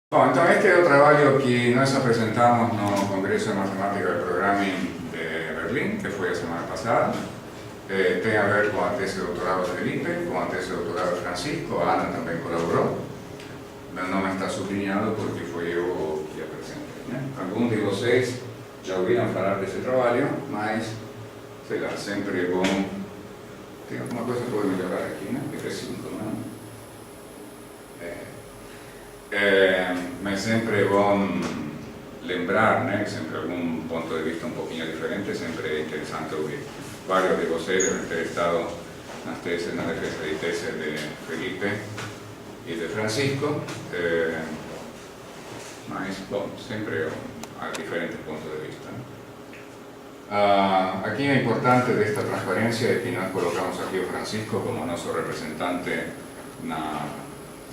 Bom, então este é o trabalho que nós apresentamos no Congresso de Matemática de Programming de Berlim, que foi a semana passada. Tem a ver com a tese de doutorado de Felipe, com a tese de doutorado de Francisco, a Ana também colaborou. Meu nome está sublinhado porque foi eu que apresentei, né? Alguns de vocês já ouviram falar desse trabalho, mas, sei lá, sempre é bom... Tem alguma coisa que pode melhorar aqui, né? F5, não mas sempre é bom lembrar, né? Sempre algum ponto de vista um pouquinho diferente, sempre é interessante ouvir. Vários de vocês devem ter estado nas teses, na defesa de tese de Felipe e de Francisco, mas, bom, sempre há diferentes pontos de vista, né? Aqui o importante desta transparência é que nós colocamos aqui o Francisco como nosso representante na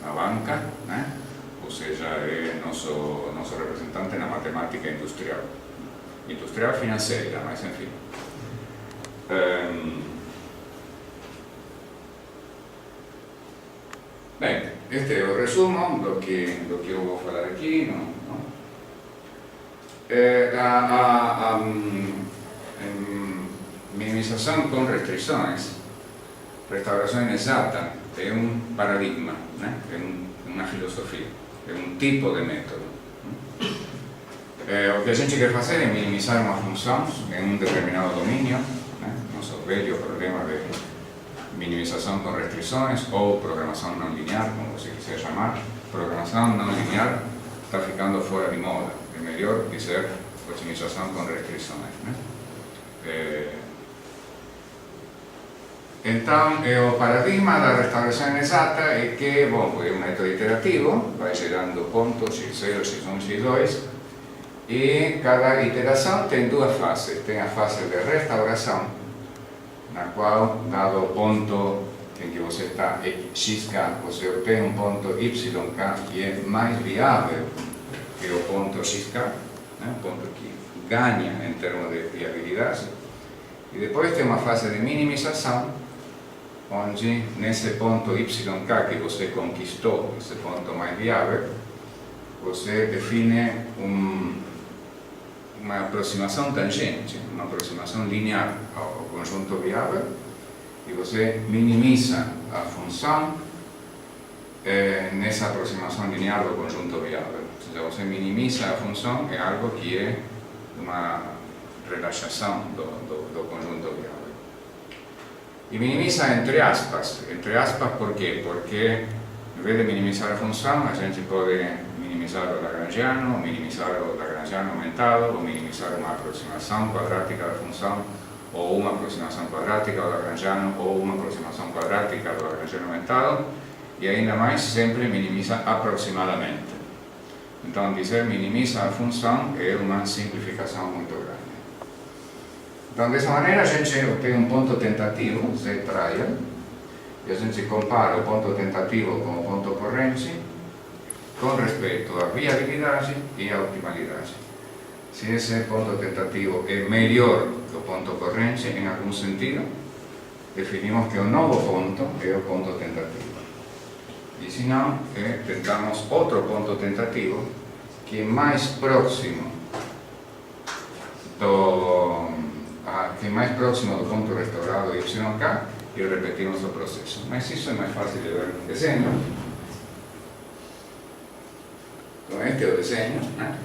banca, né? Ou seja, é nosso representante na matemática industrial. Industrial financeira, mas enfim. Bem, este é o resumo do que eu vou falar aqui. Minimização com restrições, restauração inexata, é um paradigma, né? É uma filosofia. É um tipo de método. O que a gente quer fazer é minimizar uma função em um determinado domínio, né? Nosso velho problema de minimização com restrições ou programação não linear, como você quiser chamar. Programação não linear está ficando fora de moda. É melhor dizer otimização com restrições, né? Então, o paradigma da restauração inexata é que, bom, é um método iterativo, vai gerando pontos, x0, x1, x2, e cada iteração tem duas fases. Tem a fase de restauração, na qual, dado o ponto em que você está, xk, você obtém um ponto yk que é mais viável que o ponto xk, né? Um ponto que ganha em termos de viabilidade. E depois tem uma fase de minimização, onde nesse ponto yk que você conquistou, esse ponto mais viável, você define uma aproximação tangente, uma aproximação linear ao conjunto viável, e você minimiza a função nessa aproximação linear ao conjunto viável. Ou seja, você minimiza a função é algo que é uma relaxação do conjunto viável. E minimiza entre aspas. Entre aspas, por quê? Porque, em vez de minimizar a função, a gente pode minimizar o lagrangiano, minimizar o lagrangiano aumentado, ou minimizar uma aproximação quadrática da função, ou uma aproximação quadrática do lagrangiano, ou uma aproximação quadrática do lagrangiano aumentado, e ainda mais, sempre minimiza aproximadamente. Então, dizer minimiza a função é uma simplificação muito grande. Então, dessa maneira, a gente tem um ponto tentativo, Z-trial, e a gente compara o ponto tentativo com o ponto corrente com respeito à viabilidade e à optimalidade. Se esse ponto tentativo é melhor que o ponto corrente, em algum sentido, definimos que o novo ponto é o ponto tentativo. E se não, tentamos outro ponto tentativo que é mais próximo do ponto restaurado yk e repetimos o processo. Mas isso é mais fácil de ver no desenho. Então, este é o desenho, né?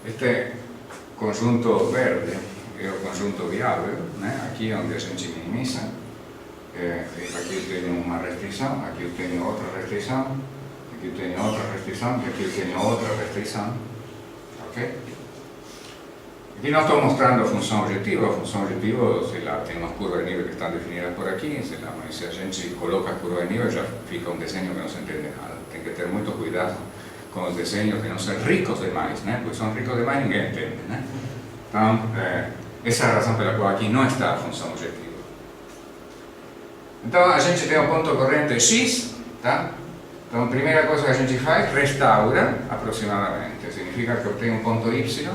Este conjunto verde é o conjunto viável, né? Aqui onde a gente minimiza. Aqui eu tenho uma restrição, aqui eu tenho outra restrição, aqui eu tenho outra restrição e aqui eu tenho outra restrição. Ok? Aqui não estou mostrando a função objetiva, sei lá, tem umas curvas de nível que estão definidas por aqui, sei lá, mas se a gente coloca a curva de nível já fica um desenho que não se entende nada. Tem que ter muito cuidado com os desenhos de não ser ricos demais, né? Porque são ricos demais ninguém entende, né? Então, essa é a razão pela qual aqui não está a função objetiva. Então, a gente tem um ponto corrente x, tá? Então, a primeira coisa que a gente faz, restaura aproximadamente. Significa que obtém um ponto y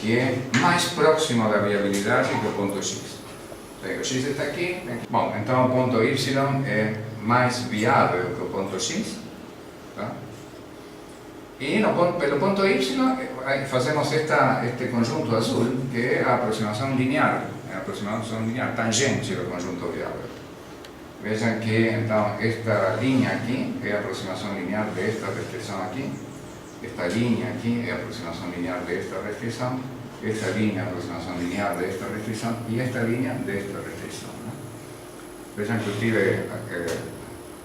que é mais próximo da viabilidade que o ponto x. O x está aqui. Bom, então o ponto y é mais viável que o ponto x. Tá? E pelo ponto y facemos este conjunto azul, que é a aproximação linear tangente do conjunto viável. Vejam que, então, esta linha aqui é a aproximação linear desta restrição aqui, esta linha aqui é a aproximação linear desta restrição, esta linha é a aproximação linear desta restrição e esta linha desta restrição. Né? Vejam que eu tive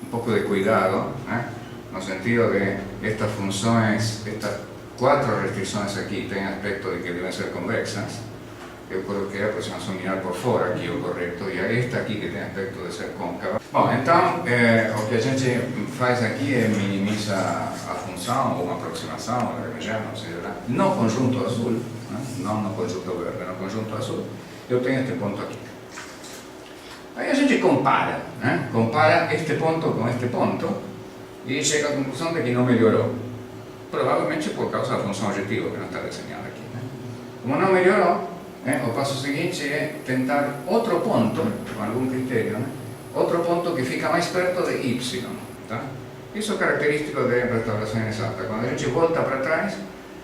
um pouco de cuidado, né? No sentido de estas funções, estas 4 restrições aqui têm aspecto de que devem ser convexas. Eu coloquei a aproximação linear por fora aqui, o correto, e esta aqui que tem aspecto de ser côncava. Bom, então, o que a gente faz aqui é minimiza a função, ou uma aproximação, no conjunto azul, né? Não no conjunto verde, no conjunto azul, eu tenho este ponto aqui. Aí a gente compara, né? Compara este ponto com este ponto, e chega à conclusão de que não melhorou. Provavelmente por causa da função objetiva, que não está desenhada aqui. Né? Como não melhorou, o passo seguinte é tentar outro ponto, com algum critério, né? Outro ponto que fica mais perto de y. Tá? Isso é característico de restauração inexata. Quando a gente volta para trás,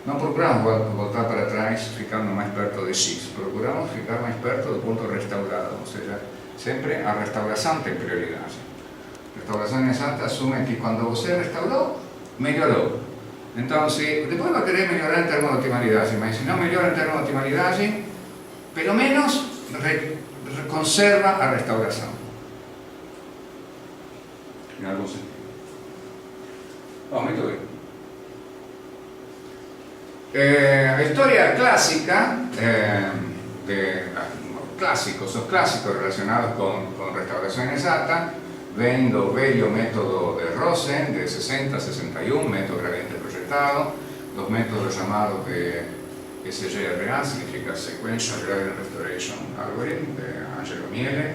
não procuramos voltar para trás ficando mais perto de x, procuramos ficar mais perto do ponto restaurado, ou seja, sempre a restauração tem prioridade. Restauração inexata assume que quando você restaurou, melhorou. Então, se depois vai querer melhorar em termos de otimalidade, mas se não melhora em termos de otimalidade, pelo menos conserva a restauração. Em algum sentido. Bom, muito bem. A história clássica, os clássicos relacionados com restauração inexata, vem do velho método de Rosen, de 60-61, método gradiente projetado, dos métodos chamados de SGRA, significa Sequential Gradient Restoration Algorithm, de Angelo Miele,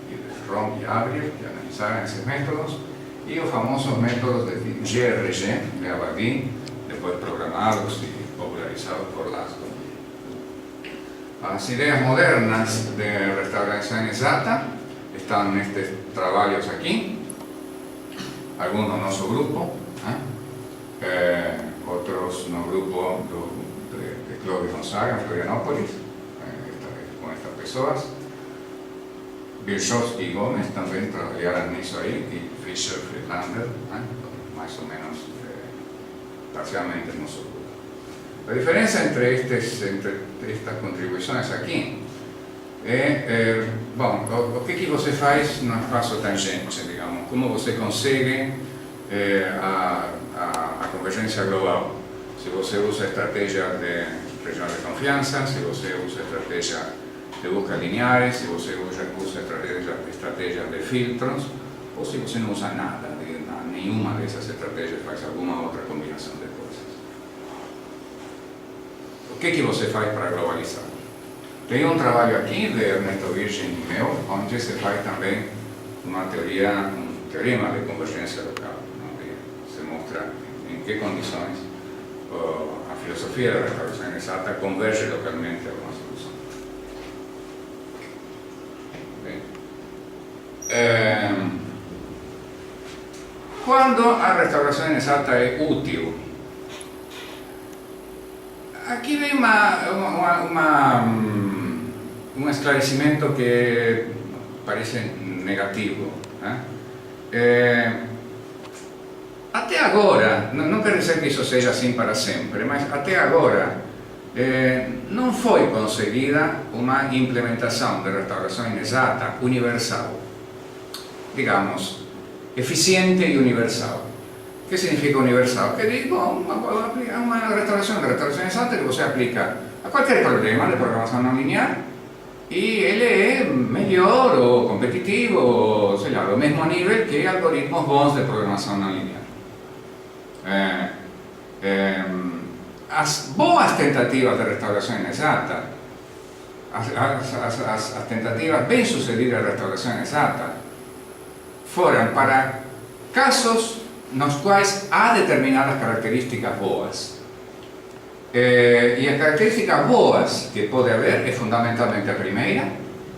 e de Rom e Abriel, que analizaram esses métodos, e os famosos métodos de GRG, de Abadie, depois programados e popularizados por Lascaux. As ideias modernas de restauração inexata estão nestes trabalhos aqui, alguns no nosso grupo, outros no grupo de Cláudio Gonzaga, em Florianópolis, com estas pessoas. Bischoff e Gomes também trabalharam nisso aí, e Fischer, Friedlander, mais ou menos parcialmente no nosso grupo. A diferença entre estas contribuições aqui bom, o que você faz no espaço tangente, digamos, como você consegue a convergência global. Se você usa estratégia de região de confiança, se você usa estratégia de busca lineares, se você usa estratégia de filtros, ou se você não usa nada, nenhuma dessas estratégias, faz alguma outra combinação de coisas. O que você faz para globalizar? Tem um trabalho aqui de Ernesto Virgin e meu, onde se faz também uma teoria, um teorema de convergência local, onde se mostra em que condições a filosofia da restauração inexata converge localmente a uma solução. Quando a restauração inexata é útil? Aqui vem um esclarecimento que parece negativo. Até agora, não quer dizer que isso seja assim para sempre, mas até agora não foi conseguida uma implementação de restauração inexata universal, digamos, eficiente e universal. O que significa universal? Que digo, uma restauração inexata que você aplica a qualquer problema de programação não linear e ele é melhor ou competitivo, ou sei lá, do mesmo nível que algoritmos bons de programação não linear. As boas tentativas de restauração inexata, as tentativas bem sucedidas de restauração inexata, foram para casos nos quais há determinadas características boas. E as características boas que pode haver é fundamentalmente a primeira,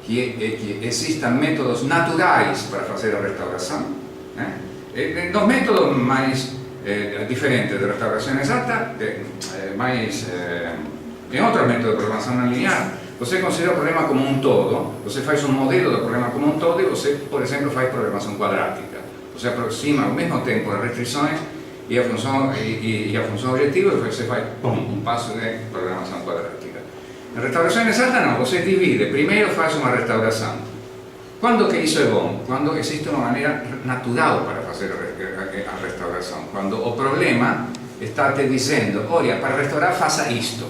que é que existam métodos naturais para fazer a restauração. Dos métodos mais differente da restaurazione esatta, mas em outro método de programação não linear, você considera o problema como um todo, você faz um modelo do problema como um todo e você, por exemplo, faz programação quadrática. Você aproxima ao mesmo tempo as restrições e a função objetiva e você faz um passo de programação quadrática. Na restauração exata não, você divide, primeiro faz uma restauração. Quando que isso é bom? Quando existe uma maneira natural para fazer a restauração. Quando o problema está te dizendo, olha, para restaurar faça isto.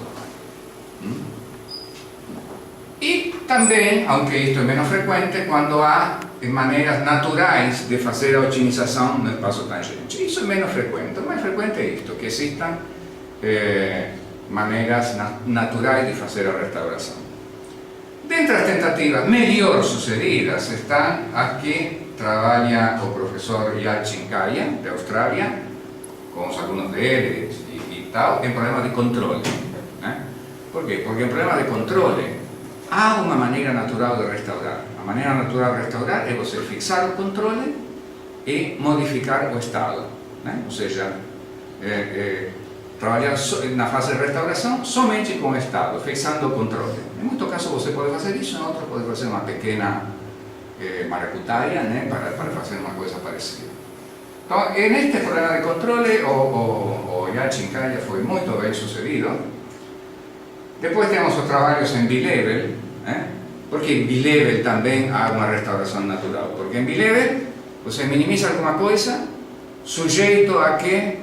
E também, aunque isto é menos frequente, quando há maneiras naturais de fazer a otimização no espaço tangente. Isso é menos frequente. O mais frequente é isto, que existam maneiras naturais de fazer a restauração. Dentre as tentativas melhor sucedidas estão as que trabalha o professor Yalcin Kaya, de Austrália, com os alunos dele e tal, em problema de controle. Por quê? Porque em problema de controle há uma maneira natural de restaurar. A maneira natural de restaurar é você fixar o controle e modificar o estado. Ou seja, trabalhar na fase de restauração somente com o estado, fixando o controle. Em muito caso você pode fazer isso, em outro pode fazer uma pequena maracutaia para fazer uma coisa parecida. Então, neste problema de controle, o Yalcin Kaya foi muito bem sucedido. Depois temos os trabalhos em B-Level, porque em B-Level também há uma restauração natural, porque em B-Level você minimiza alguma coisa sujeito a que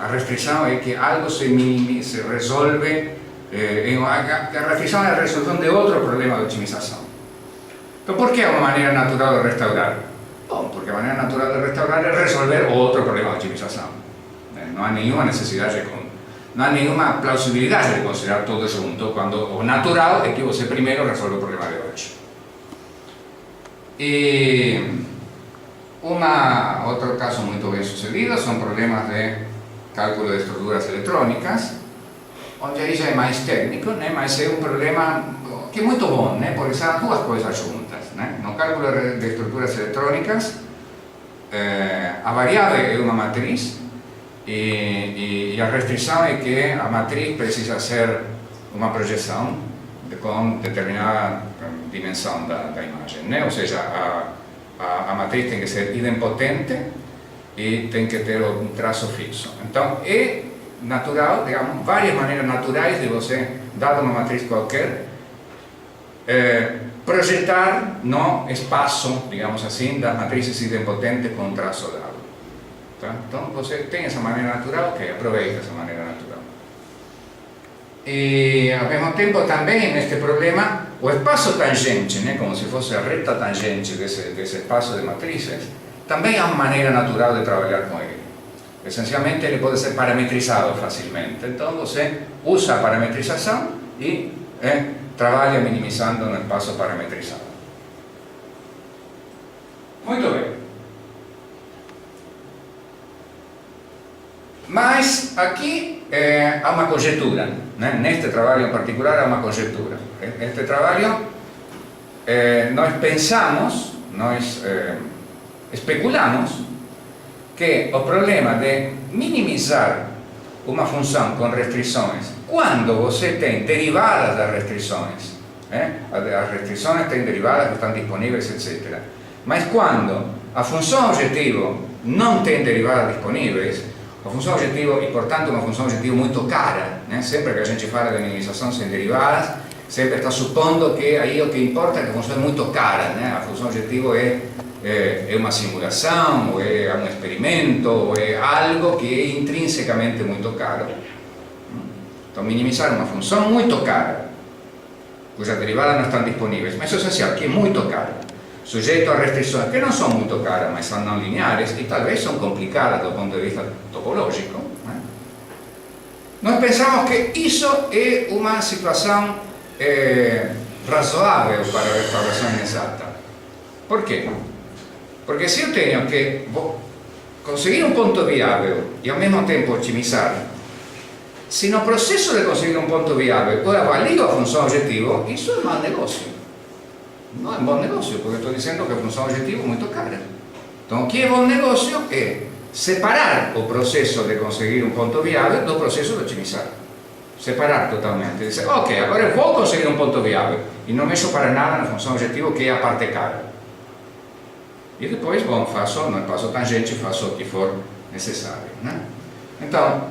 a restrição é que algo se resolve, a restrição é a resolução de outro problema de otimização. Então, por que é uma maneira natural de restaurar? Bom, porque a maneira natural de restaurar é resolver outro problema de otimização. Não há nenhuma necessidade, não há nenhuma plausibilidade de considerar tudo junto, quando o natural é que você primeiro resolve o problema de hoje. E outro caso muito bem sucedido são problemas de cálculo de estruturas eletrônicas, onde aí já é mais técnico, mas é um problema que é muito bom, porque são duas coisas juntas. No cálculo de estruturas eletrônicas, a variável é uma matriz, e a restrição é que a matriz precisa ser uma projeção com determinada dimensão da imagem, ou seja, a matriz tem que ser idempotente e tem que ter um traço fixo. Então, é natural, digamos, várias maneiras naturais de você, dada uma matriz qualquer, projetar no espaço, digamos assim, das matrizes idempotentes com traço dado. Então, você tem essa maneira natural, que aproveita essa maneira natural. E, ao mesmo tempo, também, neste problema, o espaço tangente, como se fosse a reta tangente desse espaço de matrizes, também há uma maneira natural de trabalhar com ele. Essencialmente, ele pode ser parametrizado facilmente. Então, você usa a parametrização e trabalha minimizando no espaço parametrizado. Muito bem. Mas aqui há uma conjetura, neste trabalho em particular há uma conjetura. Este trabalho, nós pensamos, nós especulamos que o problema de minimizar uma função com restrições, quando você tem derivadas das restrições, as restrições têm derivadas que estão disponíveis, etc. Mas quando a função objetivo não tem derivadas disponíveis, a função objetivo, e portanto uma função objetivo muito cara, sempre que a gente fala de minimização sem derivadas, sempre está supondo que aí o que importa é que a função é muito cara, a função objetivo é uma simulação, ou é um experimento, ou é algo que é intrinsecamente muito caro. Então, minimizar uma função muito cara, cujas derivadas não estão disponíveis, mas é essencial, que é muito cara, sujeito a restrições que não são muito caras, mas são não lineares e talvez são complicadas do ponto de vista topológico. Nós pensamos que isso é uma situação razoável para a restauração inexata. Por quê? Porque se eu tenho que conseguir um ponto viável e ao mesmo tempo otimizar, se no processo de conseguir um ponto viável eu avalio a função objetivo, isso é mau negócio. Não é um bom negócio, porque estou dizendo que a função objetivo é muito cara. Então, o que é bom negócio é separar o processo de conseguir um ponto viável do processo de otimizar. Separar totalmente. Dizer, ok, agora eu vou conseguir um ponto viável e não mexo para nada na função objetivo, que é a parte cara. E depois, bom, faço, não passo tangente, faço o que for necessário, né? Então,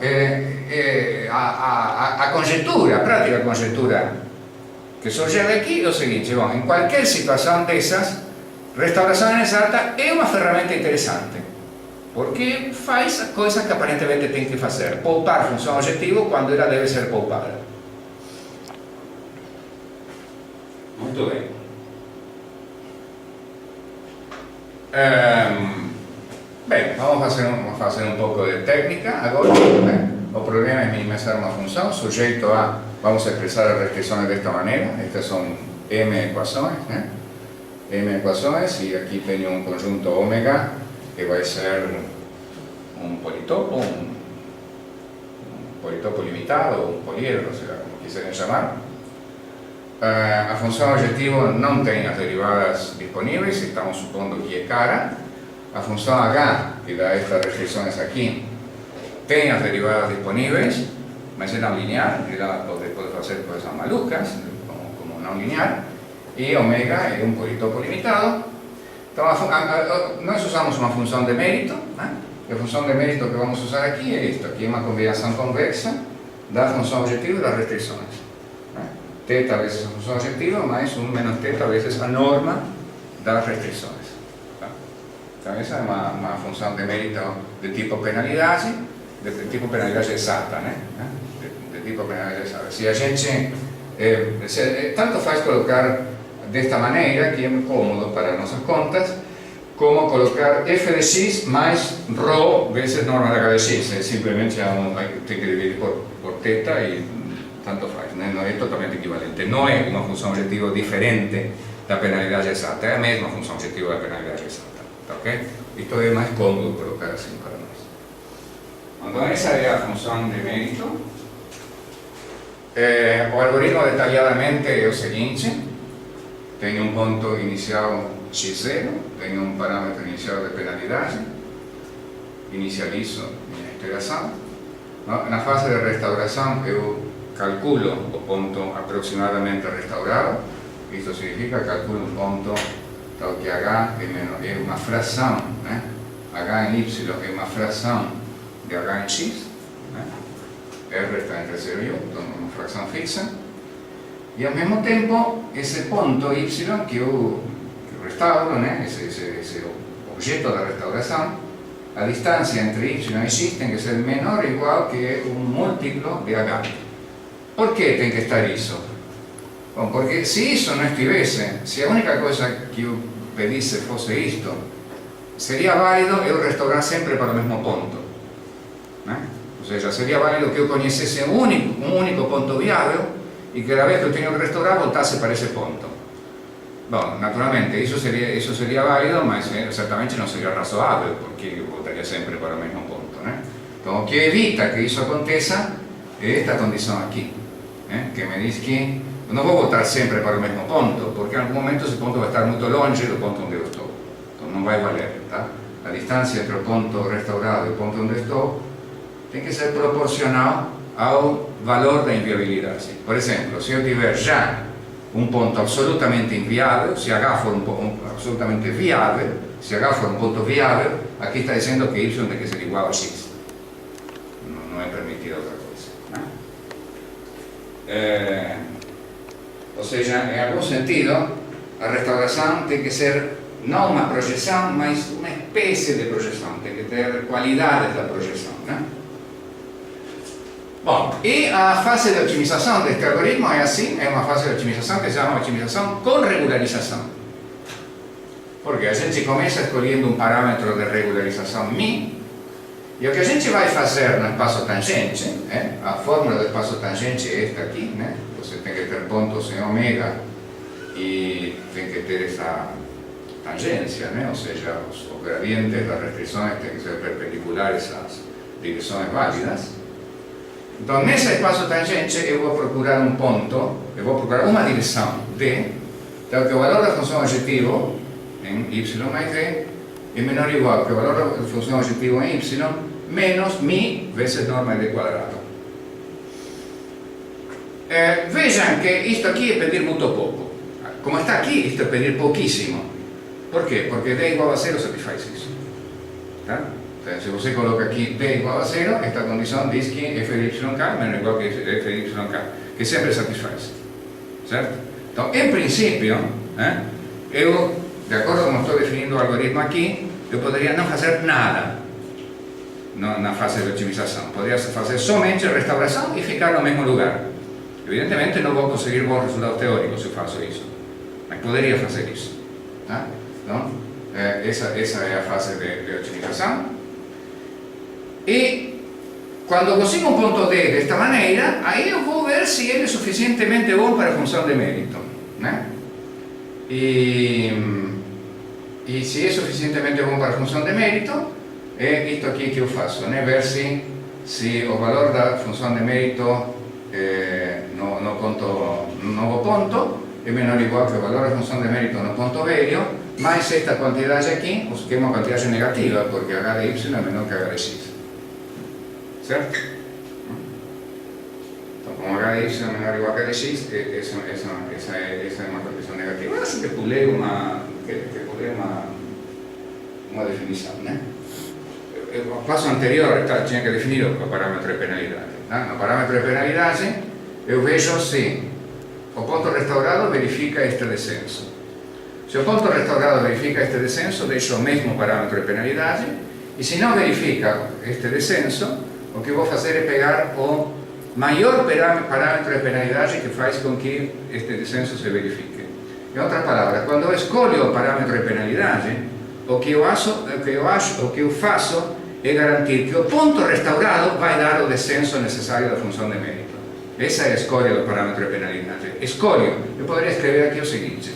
a conjectura, a prática conjectura que surge aqui é o seguinte: bom, em qualquer situação dessas, restauração inexata é uma ferramenta interessante, porque faz a coisa que aparentemente tem que fazer, poupar função objetivo quando ela deve ser poupada. Muito bem. Bem, vamos fazer um pouco de técnica agora. O problema é minimizar uma função sujeito a, vamos expressar as restrições desta maneira. Estas são m equações, né? M equações, e aqui tenho um conjunto ômega que vai ser um politopo limitado, ou um poliedro, seja como quiserem chamar. A função objetivo não tem as derivadas disponíveis, estamos supondo que é cara. A função h, que dá estas restrições aqui, tem as derivadas disponíveis, mas é não linear, ela pode fazer coisas malucas, como não linear, e ômega é um politopo limitado. Então, nós usamos uma função de mérito, né? E a função de mérito que vamos usar aqui é isto, aqui é uma combinação convexa da função objetivo e das restrições. Θ vezes a função objetiva mais 1 menos θ vezes a norma das restrições. Então, essa é uma função de mérito de tipo penalidade, exata, né? De tipo penalidade exata. Se a gente, tanto faz colocar desta maneira, que é muito cômodo para nossas contas, como colocar f de x mais ρ vezes norma da h de x. É simplesmente tem que dividir por θ e tanto faz, né? Não é totalmente equivalente. Não é uma função objetiva diferente da penalidade exata, é a mesma função objetiva da penalidade exata. Tá, ok? Isto é mais cômodo colocar assim para nós. Então, essa é a função de mérito. O algoritmo detalhadamente é o seguinte: tenho um ponto inicial x0, tenho um parâmetro inicial de penalidade, inicializo minha integração. Na fase de restauração, eu calculo o ponto aproximadamente restaurado. Isto significa que calculo um ponto tal que h é uma fração, né? H em y é uma fração de h em x, né? R está entre 0 e 1, então é uma fração fixa. E ao mesmo tempo, esse ponto y que eu restauro, né? Esse objeto da restauração, a distância entre y e x tem que ser menor ou igual que um múltiplo de h. Por que tem que estar isso? Bom, porque se isso não estivesse, se a única coisa que eu pedisse fosse isto, seria válido eu restaurar sempre para o mesmo ponto, né? Ou seja, seria válido que eu conhecesse um único ponto viável e que cada vez que eu tenho que restaurar voltasse para esse ponto. Bom, naturalmente isso seria válido, mas certamente não seria razoável, porque eu voltaria sempre para o mesmo ponto, né? Então, o que evita que isso aconteça é esta condição aqui, né? Que me diz que eu não vou voltar sempre para o mesmo ponto, porque em algum momento esse ponto vai estar muito longe do ponto onde eu estou. Então não vai valer, tá? A distância entre o ponto restaurado e o ponto onde estou tem que ser proporcional ao valor da inviabilidade. Por exemplo, se eu tiver já um ponto absolutamente inviável, se H for um ponto absolutamente viável, se H for um ponto viável, aqui está dizendo que Y tem que ser igual a X. Não é permitida outra coisa, né? Ou seja, em algum sentido, a restauração tem que ser não uma projeção, mas uma espécie de projeção, tem que ter qualidades da projeção, né? Bom, e a fase de otimização deste algoritmo é assim, é uma fase de otimização que se chama otimização com regularização. Porque a gente começa escolhendo um parâmetro de regularização μ, e o que a gente vai fazer no espaço tangente, a fórmula do espaço tangente é esta aqui, né? Você tem que ter pontos em ômega e tem que ter essa tangência, né? Ou seja, os gradientes das restrições têm que ser perpendiculares às direções válidas. Então, nesse espaço tangente, eu vou procurar um ponto, eu vou procurar uma direção d, então que o valor da função objetivo em y mais d é menor ou igual que o valor da função objetiva em y menos mi vezes norma d quadrado. Vejam que isto aqui é pedir muito pouco. Como está aqui, isto é pedir pouquíssimo. Por quê? Porque d igual a 0 satisfaz isso. Tá? Então, se você coloca aqui d igual a 0, esta condição diz que f de yk é menor ou igual que f de yk, que sempre satisfaz. Certo? Então, em princípio, eu, de acordo com como estou definindo o algoritmo aqui, eu poderia não fazer nada na fase de otimização. Poderia fazer somente a restauração e ficar no mesmo lugar. Evidentemente não vou conseguir bons resultados teóricos se eu faço isso, mas poderia fazer isso. Tá? Então, essa é a fase de otimização. E quando eu consigo um ponto D desta maneira, aí eu vou ver se ele é suficientemente bom para a função de mérito. Né? E se é suficientemente bom para a função de mérito, é isto aqui que eu faço, né? Ver se o valor da função de mérito no novo ponto é menor ou igual que o valor da função de mérito no ponto velho, mais esta quantidade aqui, que é uma quantidade negativa, porque h de y é menor que h de x. Certo? Então, como h de y é menor ou igual que h de x, essa é uma condição negativa. Eu acho que pulei uma definição, né? O passo anterior tinha que definir o parâmetro de penalidade. Tá? No parâmetro de penalidade, eu vejo se o ponto restaurado verifica este descenso. Se o ponto restaurado verifica este descenso, deixo o mesmo parâmetro de penalidade, e se não verifica este descenso, o que vou fazer é pegar o maior parâmetro de penalidade que faz com que este descenso se verifique. Em outras palavras, quando eu escolho o parâmetro de penalidade, o que eu faço é garantir que o ponto restaurado vai dar o descenso necessário da função de mérito. Essa é a escolha do parâmetro de penalidade. Escolho, eu poderia escrever aqui o seguinte: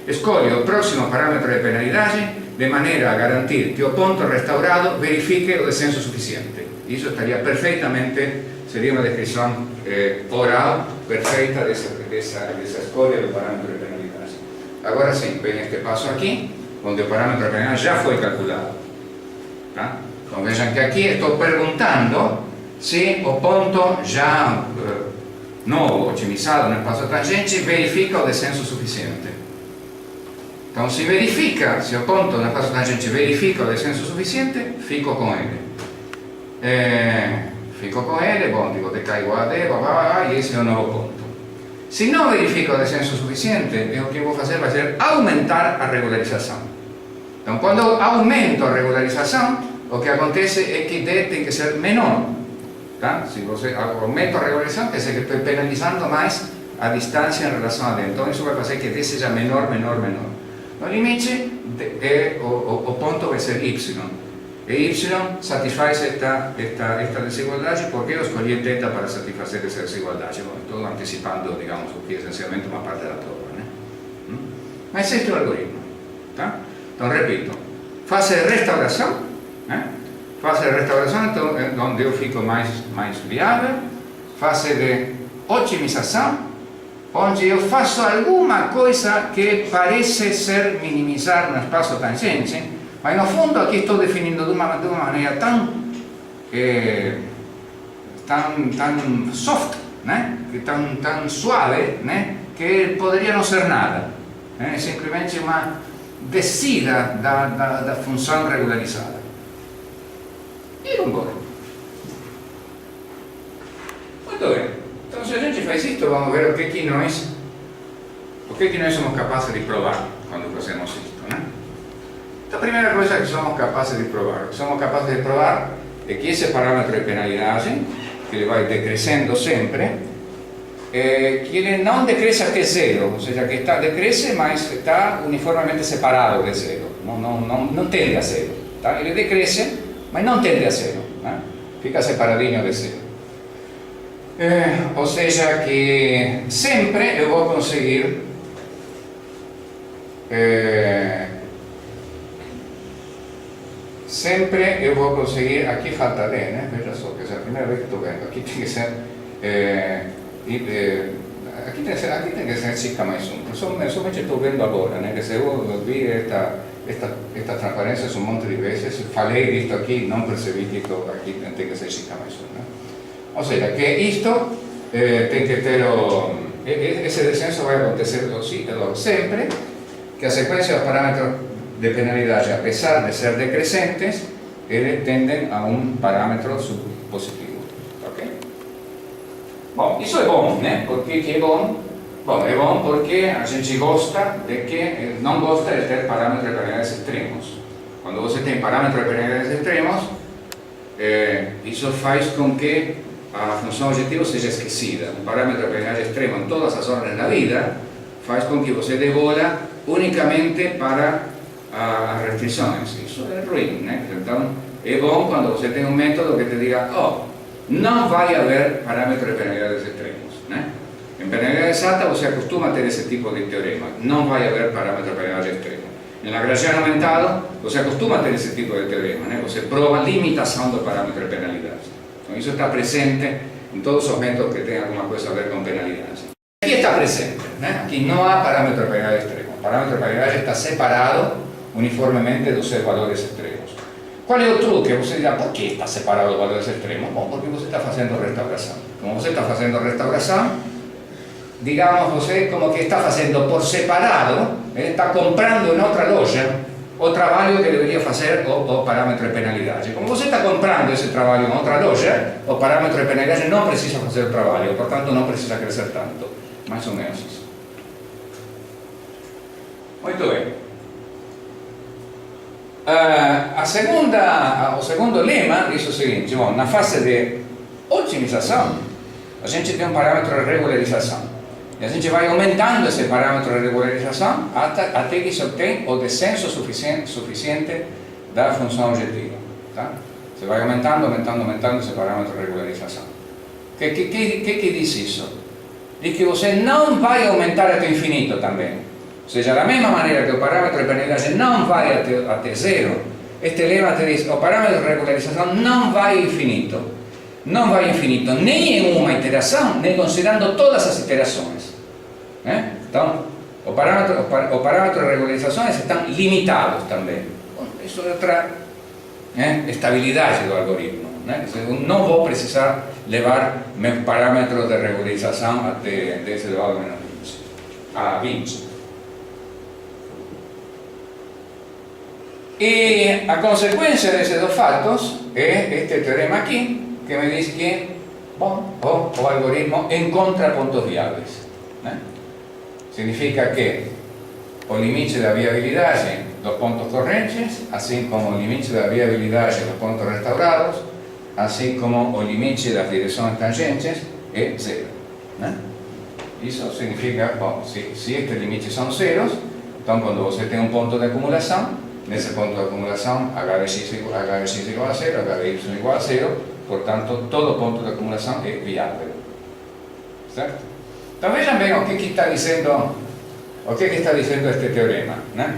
escolho o próximo parâmetro de penalidade de maneira a garantir que o ponto restaurado verifique o descenso suficiente. Isso estaria perfeitamente, seria uma descrição oral perfeita dessa escolha do parâmetro de penalidade. Agora sim, vem este passo aqui, onde o parâmetro de penalidade já foi calculado. Tá? Então vejam que aqui estou perguntando se o ponto já novo, otimizado no espaço tangente, verifica o descenso suficiente. Então, se o ponto no espaço tangente verifica o descenso suficiente, fico com ele. Bom, digo dk igual a d, e esse é o novo ponto. Se não verifica o descenso suficiente, o que eu vou fazer vai ser aumentar a regularização. Então, quando eu aumento a regularização, o que acontece é que D tem que ser menor. Tá? Se você aumenta a regularização, quer dizer que estou penalizando mais a distância em relação a D. Então, isso vai fazer que D seja menor. No limite, o ponto vai ser y. E y satisfaz esta desigualdade porque eu escolhi θ para satisfazer essa desigualdade. Bom, estou antecipando, digamos, o que é essencialmente uma parte da prova. Né? Mas este é o algoritmo. Tá? Então, repito, fase de restauração. Fase de restauração, então, é onde eu fico mais viável. Fase de otimização, onde eu faço alguma coisa que parece ser minimizar no espaço tangente, mas no fundo aqui estou definindo de uma maneira tão soft, né? tão suave, né? Que poderia não ser nada. É simplesmente uma descida da função regularizada. E vamos embora. Muito bem. Então, se a gente faz isto, vamos ver o que nós somos capazes de provar quando fazemos isto, né? Então, a primeira coisa que somos capazes de provar é que esse parâmetro de penalidade, que ele vai decrescendo sempre, que ele não decresce até zero, ou seja, que decresce, mas está uniformemente separado de zero, não tende a zero. Tá? Ele decresce, mas não tende a zero, né? Fica separadinho de zero. Ou seja, que sempre eu vou conseguir aqui falta D, né? Veja só, que é a primeira vez que estou vendo, aqui tem que ser aqui tem que ser sigma mais 1, eu somente estou vendo agora, né? Que se eu vi esta transparência um monte de vezes, falei disto aqui, não percebi que isto aqui tem que ser chica mais um, né? Ou seja, que isto tem que ter esse descenso vai acontecer sempre, que a sequência dos parâmetros de penalidade, apesar de ser decrescentes, eles tendem a um parâmetro positivo, ok? Bom, isso é bom, né? Por que é bom? Bom, é bom porque a gente gosta de que, não gosta de ter parâmetros de penalidades extremos. Quando você tem parâmetros de penalidades extremos, isso faz com que a função objetivo seja esquecida. Um parâmetro de penalidade extremo em todas as ordens da vida faz com que você devolva unicamente para as restrições. Isso é ruim, né? Então, é bom quando você tem um método que te diga, não vai haver parâmetros de penalidades extremos, né? Em penalidade exata você acostuma a ter esse tipo de teorema, não vai haver parâmetro de penalidade extremo. Em Lagrangiano aumentado, você acostuma a ter esse tipo de teorema, né? Você prova a limitação do parâmetro de penalidade. Então, isso está presente em todos os métodos que têm alguma coisa a ver com penalidade. Aqui está presente, né? Aqui não há parâmetro de penalidade extremo. O parâmetro de penalidade está separado uniformemente dos seus valores extremos. Qual é o truque? Você dirá, por que está separado dos valores extremos? Bom, porque você está fazendo restauração. Como você está fazendo restauração, digamos, você como que está fazendo por separado, está comprando em outra loja o trabalho que deveria fazer o parâmetro de penalidade. Como você está comprando esse trabalho em outra loja, o parâmetro de penalidade não precisa fazer o trabalho, portanto não precisa crescer tanto. Mais ou menos isso. Muito bem. O segundo lema diz o seguinte: bom, na fase de otimização, a gente tem um parâmetro de regularização. E a gente vai aumentando esse parâmetro de regularização até que se obtém o descenso suficiente da função objetiva. Tá? Você vai aumentando esse parâmetro de regularização. O que diz isso? Diz que você não vai aumentar até o infinito também. Ou seja, da mesma maneira que o parâmetro de penalidade não vai até zero, este lema te diz que o parâmetro de regularização não vai infinito. Não vai infinito nem em uma iteração, nem considerando todas as iterações. Né? Então, o parâmetro de regularizações estão limitados também. Bom, isso é outra estabilidade do algoritmo. Né? Eu não vou precisar levar meus parâmetros de regularização até 10 elevado a menos 20. A 20. E a consequência desses dois fatos é este teorema aqui, que me diz que o algoritmo encontra pontos viáveis. Né? Significa que o limite da viabilidade dos pontos correntes, assim como o limite da viabilidade dos pontos restaurados, assim como o limite das direções tangentes, é zero. Né? Isso significa, bom, se estes limites são zeros, então quando você tem um ponto de acumulação, nesse ponto de acumulação, HX igual a zero, HY igual a zero, portanto, todo ponto de acumulação é viável. Certo? Então vejam bem o que está dizendo este teorema. Né?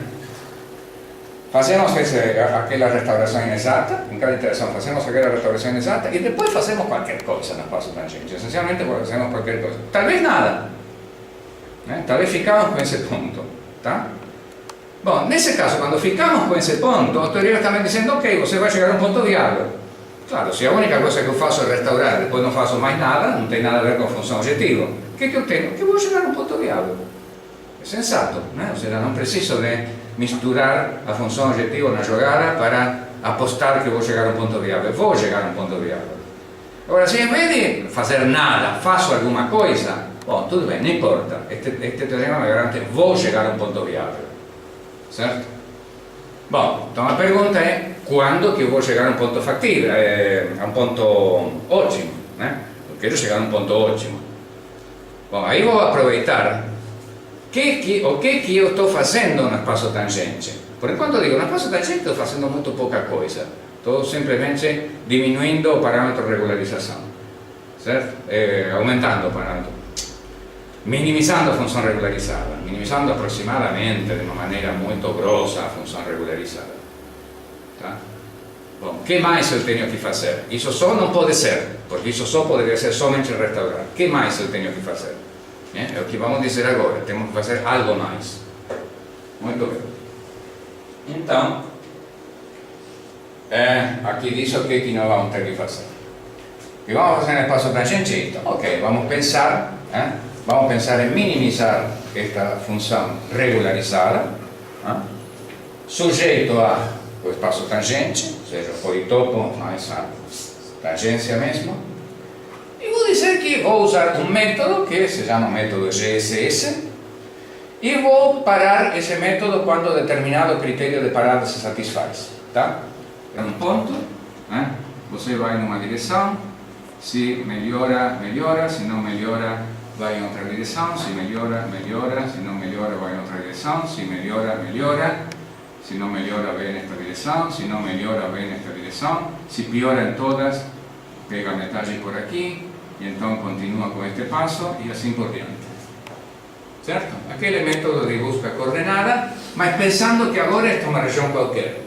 Fazemos aquela restauração inexata, em cada iteração fazemos aquela restauração inexata e depois fazemos qualquer coisa no espaço tangente. Essencialmente fazemos qualquer coisa. Talvez nada. Né? Talvez ficamos com esse ponto. Tá? Bom, nesse caso, quando ficamos com esse ponto, o teorema está me dizendo, ok, você vai chegar a um ponto viável. Claro, se a única coisa que eu faço é restaurar, depois não faço mais nada, não tem nada a ver com a função objetivo, o que eu tenho? Que eu vou chegar a um ponto viável. É sensato, né? Ou seja, não preciso de misturar a função objetivo na jogada para apostar que vou chegar a um ponto viável. Vou chegar a um ponto viável. Agora, se em vez de fazer nada, faço alguma coisa, bom, tudo bem, não importa. Este teorema me garante vou chegar a um ponto viável. Certo? Bom, então a pergunta é quando que eu vou chegar a um ponto factível, a um ponto ótimo, né? Eu quero chegar a um ponto ótimo. Bom, aí vou aproveitar o que eu estou fazendo no espaço tangente. Por enquanto digo, no espaço tangente estou fazendo muito pouca coisa. Estou simplesmente diminuindo o parâmetro de regularização, certo? Aumentando o parâmetro. Minimizando a função regularizada, minimizando aproximadamente de uma maneira muito grossa a função regularizada. Tá? Bom, o que mais eu tenho que fazer? Isso só não pode ser, porque isso só poderia ser somente restaurar. O que mais eu tenho que fazer? É o que vamos dizer agora, temos que fazer algo mais. Muito bem. Então, aqui diz o que nós vamos ter que fazer. E vamos fazer no espaço tangente, então, ok, vamos pensar em minimizar esta função regularizada, sujeito ao espaço tangente, ou seja, o politopo mais a tangência mesmo. E vou dizer que vou usar um método que se chama método GSS e vou parar esse método quando determinado critério de parada se satisfaz. Tá? É um ponto, você vai numa direção, se melhora, melhora, se não melhora, vai em outra direção, se melhora, melhora, se não melhora, vai em outra direção, se melhora, melhora, se não melhora, vai nesta direção, se não melhora, vai nesta direção, se piora em todas, pega metade por aqui, e então continua com este passo, e assim por diante. Certo? Aquele método de busca coordenada, mas pensando que agora esta é uma região qualquer.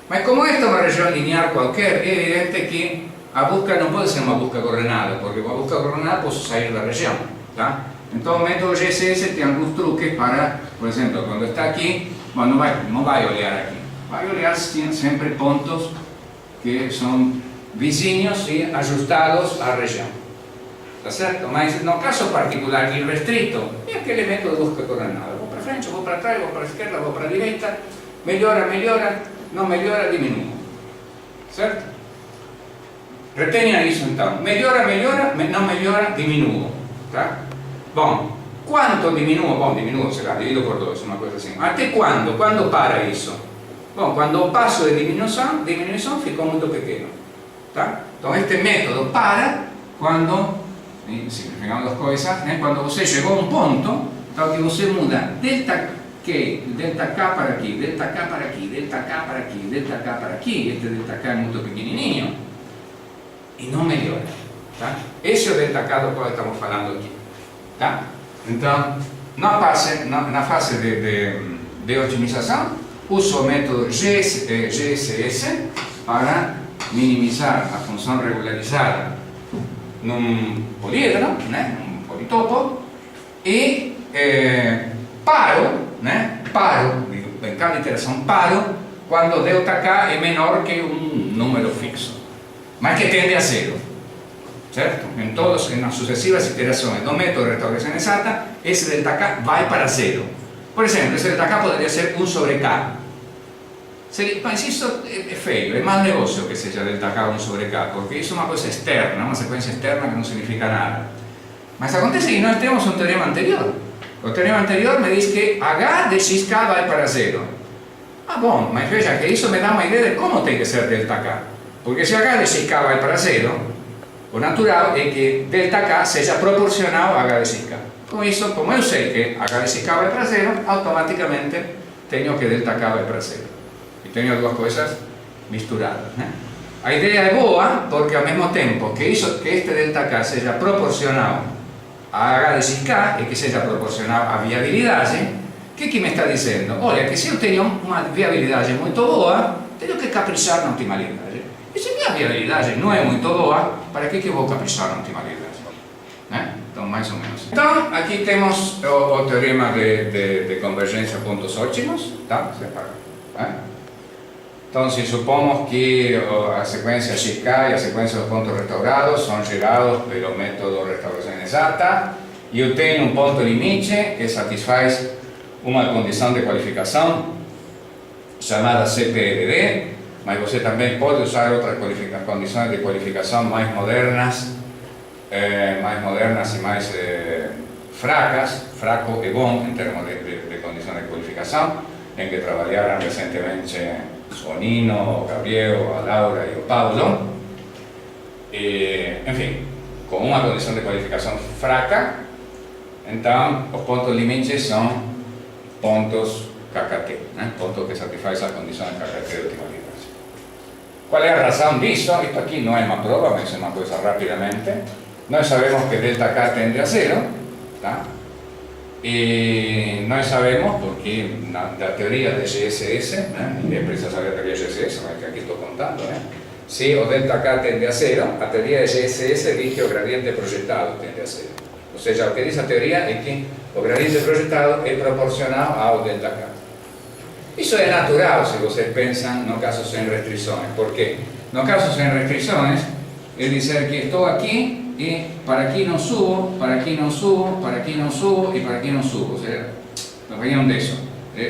Mas como esta é uma região linear qualquer, é evidente que a busca não pode ser uma busca coordenada, porque com a busca coordenada posso sair da região. Tá? Então o método GSS tem alguns truques para, por exemplo, quando está aqui, bom, não vai olhar aqui, vai olhar sempre pontos que são vizinhos e ajustados à região. Tá certo? Mas no caso particular e restrito, é aquele método de busca coordenada. Vou para frente, vou para trás, vou para a esquerda, vou para a direita, melhora, melhora, não melhora, diminua. Certo? Retenha isso então. Melhora, melhora, não melhora, diminuo. Tá? Bom, quanto diminuo? Bom, diminuo, será, divido por 2, uma coisa assim. Até quando? Quando para isso? Bom, quando o passo de diminuição ficou muito pequeno. Tá? Então este método para quando, simplificando as coisas, quando você chegou a um ponto, então que você muda delta K para aqui, delta K para aqui, delta K para aqui, delta K para aqui, este delta K é muito pequenininho, e não melhora. Tá? Esse é o delta K do qual estamos falando aqui. Tá? Então, na fase de otimização, uso o método GSS para minimizar a função regularizada num políedro, num politopo, e paro, em cada iteração paro, quando o delta K é menor que um número fixo, mas que tende a zero. Certo? Nas sucessivas iterações do método de restauração exata, esse delta K vai para zero. Por exemplo, esse delta K poderia ser 1 sobre K. Mas isso é feio, é mau negócio que seja delta K 1 sobre K, porque isso é uma coisa externa, uma sequência externa que não significa nada. Mas acontece que nós temos um teorema anterior. O teorema anterior me diz que H de xk vai para zero. Ah, bom, mas veja que isso me dá uma ideia de como tem que ser delta K. Porque se H de xk vai para zero, o natural é que delta K seja proporcional a H de xk. Com isso, como eu sei que H de xk vai para zero, automaticamente tenho que delta K vai para zero. E tenho duas coisas misturadas. A ideia é boa, porque ao mesmo tempo que este delta K seja proporcional a H de xk e que seja proporcional à viabilidade, o que me está dizendo? Olha, que se eu tenho uma viabilidade muito boa, tenho que caprichar na optimalidade. E se minha viabilidade não é muito boa, para que eu vou caprichar na optimalidade? Então, mais ou menos. Então, aqui temos o teorema de convergência pontos ótimos, tá? Então, se supomos que a sequência xk e a sequência dos pontos restaurados são gerados pelo método de restauração exata, e eu tenho um ponto limite que satisfaz uma condição de qualificação chamada CPLD, mas você também pode usar outras condições de qualificação mais modernas e mais fracas. Fraco é bom em termos de condições de qualificação, em que trabalharam recentemente o Nino, o Gabriel, a Laura e o Paulo. Enfim, com uma condição de qualificação fraca, então os pontos limites são pontos KKT, pontos que satisfazem as condições KKT de optimalidade. Qual é a razão disso? Isto aqui não é uma prova, mas é uma coisa rapidamente. Nós sabemos que delta K tende a zero, tá? E nós sabemos, porque da teoria de GSS, ninguém precisa saber a teoria de GSS, mas que aqui estou contando, se o delta K tende a zero, a teoria de GSS diz que o gradiente projetado tende a zero. Ou seja, o que diz a teoria é que o gradiente projetado é proporcional ao delta K. Isso é natural se vocês pensam no caso sem restrições. Por quê? No caso sem restrições, é dizer que estou aqui e para aqui não subo, para aqui não subo, para aqui não subo e para aqui não subo. Ou seja, não venham disso.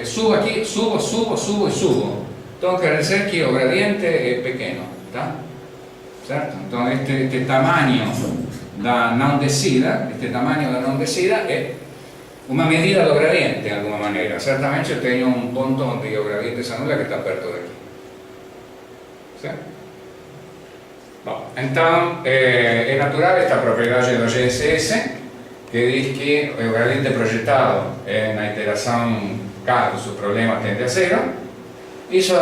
Subo aqui, subo, subo, subo e subo. Então quer dizer que o gradiente é pequeno, tá? Certo? Então este tamanho da não descida, é uma medida do gradiente, de alguma maneira. Certamente eu tenho um ponto onde o gradiente se anula que está perto daqui. Certo? Bom, então é natural esta propriedade do GSS, que diz que o gradiente projetado na iteração K do seu problema tende a zero. Isso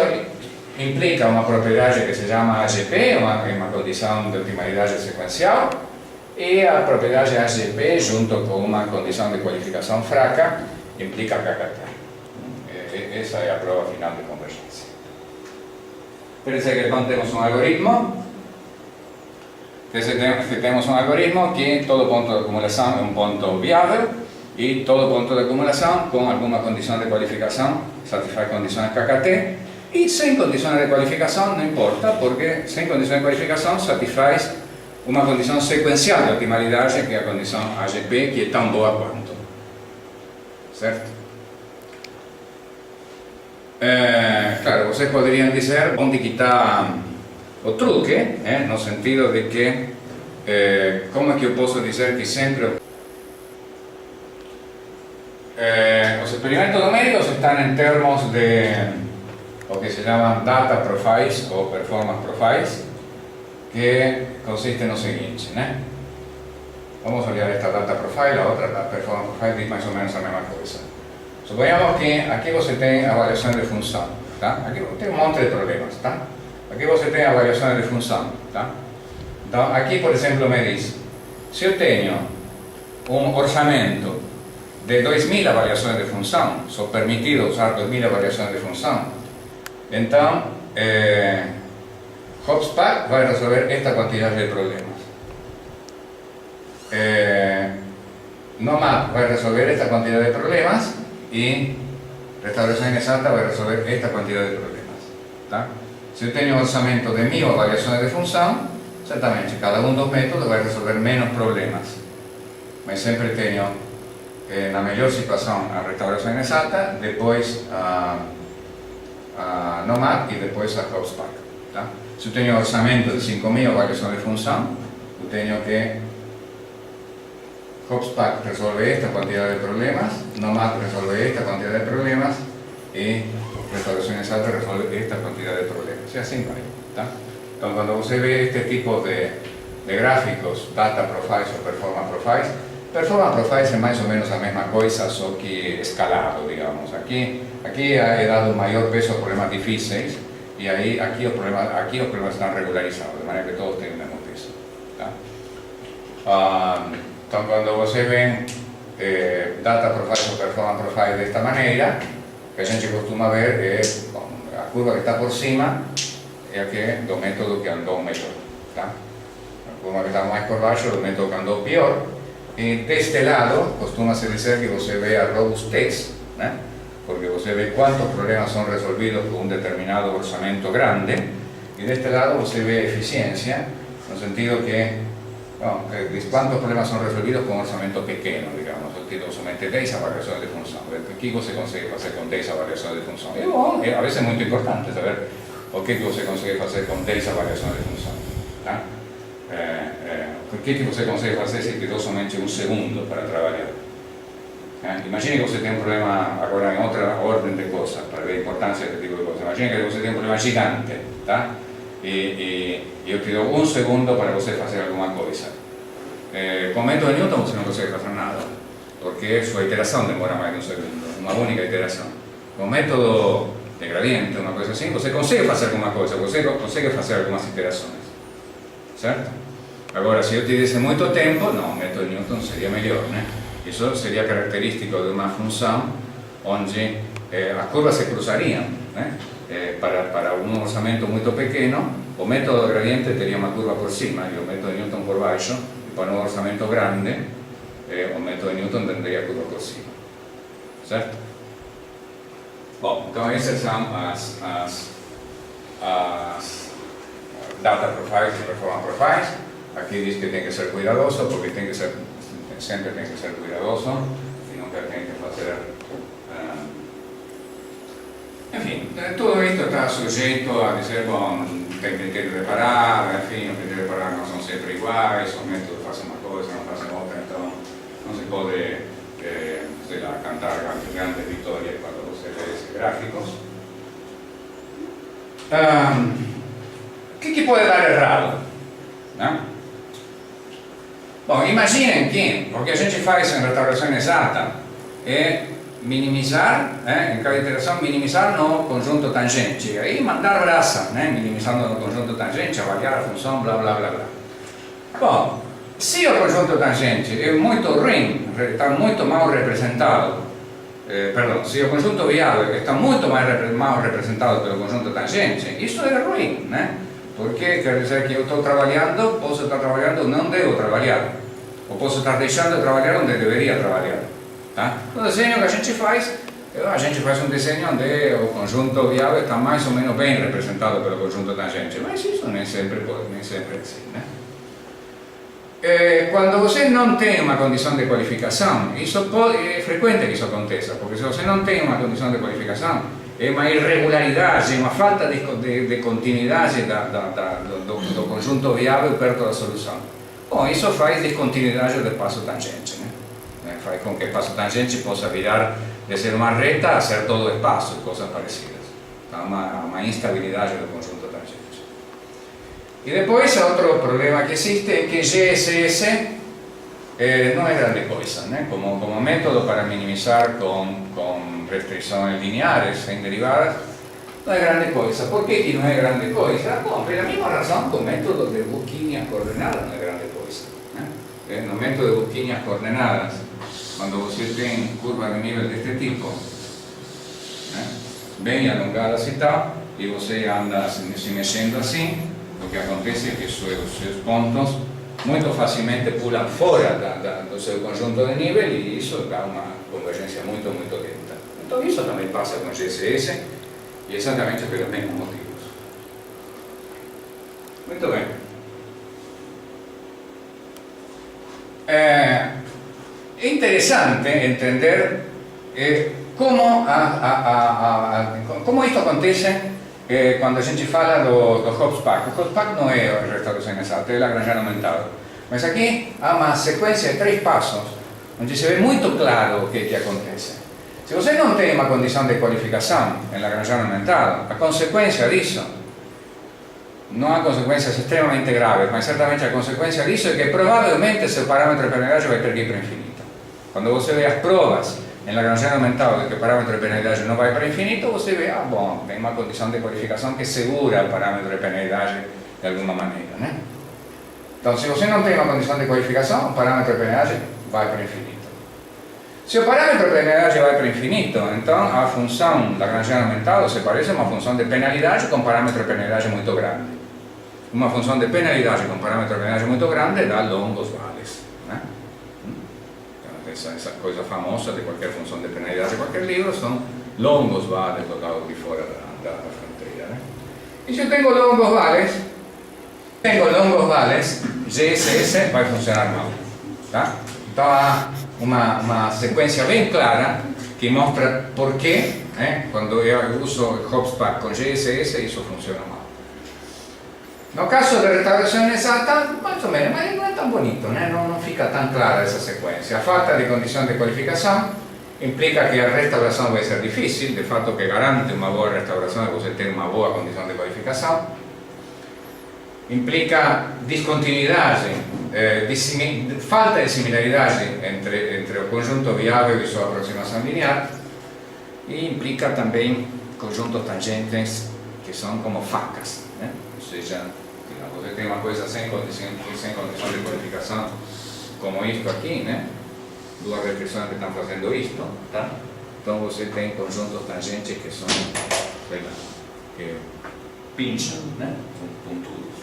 implica uma propriedade que se chama AGP, uma condição de optimalidade sequencial, e a propriedade AGP, junto com uma condição de qualificação fraca, implica KKT. Essa é a prova final de convergência. Parece que então temos um algoritmo. Temos um algoritmo que todo ponto de acumulação é um ponto viável e todo ponto de acumulação com alguma condição de qualificação satisfaz condições KKT. E sem condições de qualificação não importa, porque sem condição de qualificação satisfaz uma condição sequencial de optimalidade, que é a condição AGP, que é tão boa quanto. Certo? Claro, vocês poderiam dizer onde que está o truque, no sentido de que como é que eu posso dizer que sempre os experimentos numéricos estão em termos de o que se llaman data profiles o performance profiles, que consiste no seguinte, né? Vamos olhar esta data profile, a outra data performance profile diz mais ou menos a mesma coisa. Suponhamos que aqui você tem a avaliação de função, tá? Aqui tem um monte de problemas, tá? Aqui você tem a avaliação de função, tá? Então, aqui, por exemplo, me diz, se eu tenho um orçamento de 2000 avaliações de função, sou permitido usar 2000 avaliações de função, então, HopSpark vai resolver esta quantidade de problemas. Nomad vai resolver esta quantidade de problemas e restauração inexata vai resolver esta quantidade de problemas. Tá? Se eu tenho um orçamento de 1000 avaliações de função, certamente cada um dos métodos vai resolver menos problemas. Mas sempre tenho, na melhor situação, a restauração inexata, depois a Nomad e depois a HopSpark. Tá? Se eu tenho um orçamento de 5000 avaliações de função, eu tenho que HopSpark resolve esta quantidade de problemas, Nomad resolve esta quantidade de problemas e restauração inexata resolve esta quantidade de problemas. E assim vai. Tá? Então, quando você vê este tipo de gráficos, data profiles ou performance profiles é mais ou menos a mesma coisa, só que escalado, digamos. Aqui é dado maior peso a problemas difíceis e aí aqui os problemas estão regularizados, de maneira que todos têm o mesmo peso. Tá? Então, quando você vê data profiles ou performance profiles desta maneira, o que a gente costuma ver é a curva que está por cima é a que do método que andou melhor. Tá? A curva que está mais por baixo do método que andou pior. E deste lado, costuma-se dizer que você vê a robustez, né? Porque você vê quantos problemas são resolvidos com um determinado orçamento grande, e deste lado você vê a eficiência, no sentido que, diz quantos problemas são resolvidos com um orçamento pequeno, digamos, eu tiro somente 10 avaliações de função. O que você consegue fazer com 10 avaliações de função? É bom, a vezes é muito importante saber o que você consegue fazer com 10 avaliações de função. Tá? O que você consegue fazer se tirou somente um segundo para trabalhar? Imagine que você tem um problema, agora em outra ordem de coisas, para ver a importância desse tipo de coisa. Imagine que você tem um problema gigante, tá? E eu te dou um segundo para você fazer alguma coisa. Com o método de Newton você não consegue fazer nada, porque sua iteração demora mais de um segundo, uma única iteração. Com o método de gradiente, uma coisa assim, você consegue fazer alguma coisa, você consegue fazer algumas iterações. Certo? Agora, se eu tivesse muito tempo, não, o método de Newton seria melhor, né? Isso seria característico de uma função onde as curvas se cruzariam, né? Para um orçamento muito pequeno, o método gradiente teria uma curva por cima e o método de Newton por baixo, e para um orçamento grande, o método de Newton tendria a curva por cima. Certo? Bom, então essas são as data profiles e performance profiles. Aqui diz que tem que ser cuidadoso, porque sempre tem que ser cuidadoso, e nunca tem que fazer. Enfim, tudo isto está sujeito a dizer, bom, tem que reparar, enfim, os critérios de reparar não são sempre iguais, os métodos fazem uma coisa, não fazem outra, então não se pode, sei lá, cantar grandes vitórias quando você vê esses gráficos. O que pode dar errado? Né? Bom, imaginem que o que a gente faz em restauração exata é minimizar, em cada iteração, minimizar no conjunto tangente, e aí mandar brasa, minimizando no conjunto tangente, avaliar a função, blá blá blá blá. Bom, se o conjunto tangente é muito ruim, está muito mal representado, se o conjunto viável está muito mal representado pelo conjunto tangente, isso é ruim, porque quer dizer que eu estou trabalhando, posso estar trabalhando, não devo trabalhar, ou posso estar deixando de trabalhar onde deveria trabalhar. Tá? O desenho que a gente faz um desenho onde o conjunto viável está mais ou menos bem representado pelo conjunto tangente, mas isso nem sempre é assim, quando você não tem uma condição de qualificação, é frequente que isso aconteça, porque se você não tem uma condição de qualificação, é uma irregularidade, uma falta de continuidade do conjunto viável perto da solução. Bom, isso faz descontinuidade do passo tangente, faz com que o passo tangente possa virar de ser uma reta a ser todo o espaço, coisas parecidas. Então, uma instabilidade do conjunto tangente. E depois, outro problema que existe é que GSS não é grande coisa, como método para minimizar com restrições lineares sem derivadas, não é grande coisa. Por que não é grande coisa? Bom, pela mesma razão que o método de busquinhas coordenadas não é grande coisa. No método de busquinhas coordenadas, quando você tem curva de nível deste tipo, bem alongadas e tal, e você anda se mexendo assim, o que acontece é que os seus pontos muito facilmente pulam fora do seu conjunto de nível e isso dá uma convergência muito lenta. Então isso também passa com GSS e exatamente pelos mesmos motivos. Muito bem. É interessante entender como isto acontece quando a gente fala do Hopspack. O Hopspack não é a restauração exata, é o Lagrangiano aumentado. Mas aqui há uma sequência de 3 passos, onde se vê muito claro o que acontece. Se você não tem uma condição de qualificação em Lagrangiano aumentado, a consequência disso, não há consequências extremamente graves, mas certamente a consequência disso é que provavelmente seu parâmetro de penalidade vai per ir para infinito. Quando você vê as provas em Lagrangiano aumentado de que o parâmetro de penalidade não vai para infinito, você vê, bom, tem uma condição de qualificação que segura o parâmetro de penalidade de alguma maneira, Então, se você não tem uma condição de qualificação, o parâmetro de penalidade vai para infinito. Se o parâmetro de penalidade vai para infinito, então a função Lagrangiano aumentado se parece a uma função de penalidade com parâmetro de penalidade muito grande. Uma função de penalidade com parâmetro de penalidade muito grande dá longos vales. Essa coisa famosa de qualquer função de penalidade de qualquer livro são longos vales do lado de fora da fronteira. E se eu tenho longos vales, GSS vai funcionar mal. Tá? Então há uma sequência bem clara que mostra por que, quando eu uso Hopspack com GSS, isso funciona mal. No caso da restauração exata, mais ou menos, mas não é tão bonito, não fica tão clara essa sequência. A falta de condição de qualificação implica que a restauração vai ser difícil, de fato que garante uma boa restauração é você ter uma boa condição de qualificação. Implica descontinuidade, falta de similaridade entre o conjunto viável e sua aproximação linear, e implica também conjuntos tangentes que são como facas, ou seja, você tem uma coisa sem condição de qualificação, como isto aqui, duas restrições que estão fazendo isto, tá? Então você tem conjuntos tangentes que são, sei lá, que pincham, pontudos.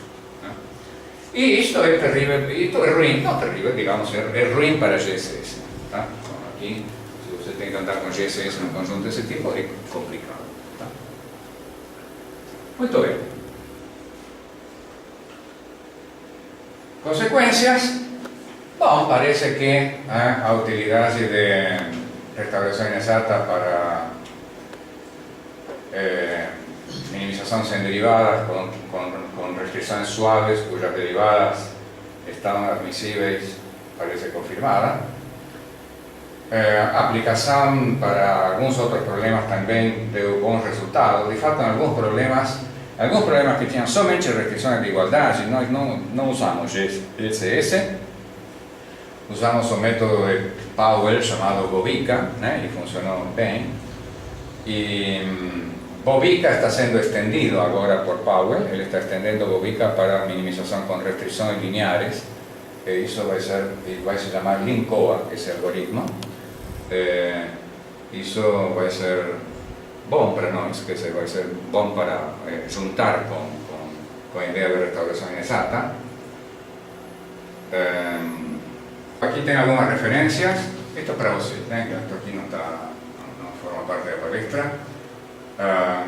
E isto é terrível, isto é ruim, não terrível, digamos, é ruim para GSS. Tá? Então, aqui, se você tem tecnico andare con GSS in un congiunto di questo tipo è complicato. Molto bene. Consecuencias. Bueno, parece que a utilidades de restauración exacta para minimización sin derivadas con restricciones suaves cuyas derivadas están admisibles parece confirmada. Aplicación para algunos otros problemas también de buenos resultados. De facto, en algunos problemas que tienen solamente restricciones de igualdad, no usamos GSS. Usamos un método de Powell llamado Bobica, y funcionó bien. Y Bobica está siendo extendido ahora por Powell. Él está extendiendo Bobica para minimización con restricciones lineares. Eso va a se llamar LINCOA, ese algoritmo. Eso va a ser bom para nosotros, que va a ser bom para juntar con la idea de restauración inexacta. Aquí tengo algunas referencias. Esto es para ustedes, esto aquí no forma parte de la palestra.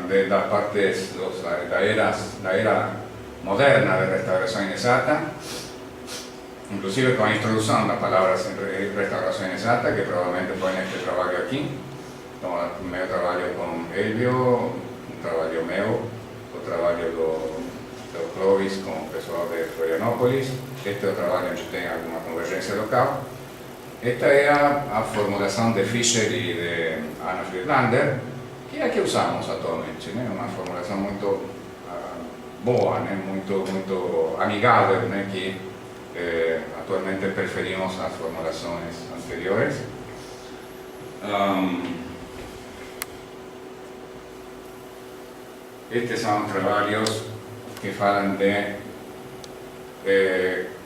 De las partes, la era moderna de restauración inexacta, inclusive con la introducción de las palabras restauración inexacta, que probablemente fue en este trabajo aquí. Entonces, meu trabajo con Elvio, un trabajo meu, o trabajo do Clovis con el pessoal de Florianópolis. Este es o trabajo en que tem alguma convergencia local. Esta é a formulação de Fischer e de Anna Friedlander, que é a que usamos atualmente. É uma formulação muito boa, muito amigável, que atualmente preferimos as formulações anteriores. Estes são trabalhos que falam de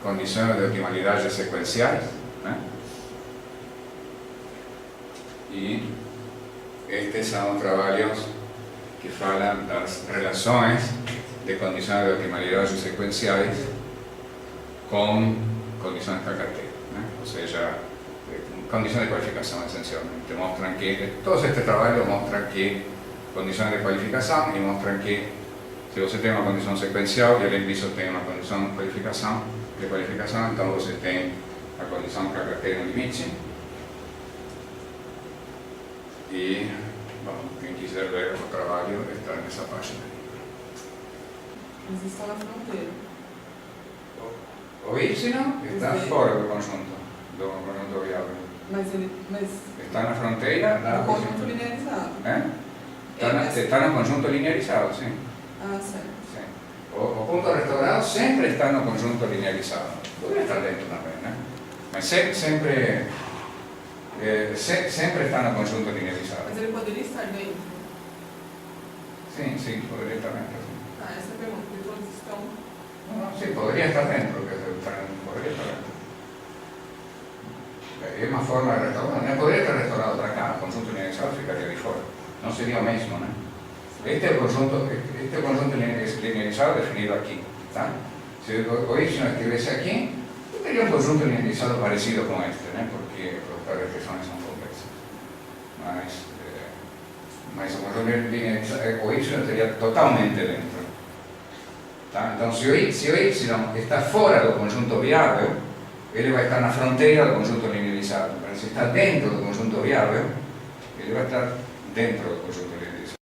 condições de optimalidade sequenciais, e estes são trabalhos que falam das relações de condições de optimalidade sequenciais com condições KKT, ou seja, condições de qualificação essencialmente. Mostram que, todos estes trabalhos mostram que condições de qualificação e mostram que se você tem uma condição sequencial e além disso tem uma condição de qualificação, então você tem a condição KKT no limite. E, bom, quem quiser ver o trabalho está nessa página. Mas está na fronteira. O Y está fora do conjunto viável. Mas Está na fronteira da... no conjunto linearizado. Está no conjunto linearizado, sim. Ah, certo. Sim. O ponto restaurado sempre está no conjunto linearizado. Poderia estar dentro também, mas sempre está no conjunto linearizado. Mas ele poderia estar dentro? Sim, poderia estar dentro. Ah, essa é a pergunta, porque todos estão... No, sí, podría estar dentro, podría estar dentro. Es una forma de restaurar, podría estar restaurado otra acá, el conjunto linearizado ficaría de fuera, no sería lo mismo, ¿no? Este es el conjunto linearizado definido aquí, ¿tá? Si el origen estuviese aquí, tendría un conjunto linearizado parecido con este, ¿no? Porque las restricciones son complexas. Mas el conjunto linearizado, el origen estaría totalmente dentro. Então, se o Y está fora do conjunto viável, ele vai estar na fronteira do conjunto linearizado. Mas se está dentro do conjunto viável, ele vai estar dentro do conjunto linearizado.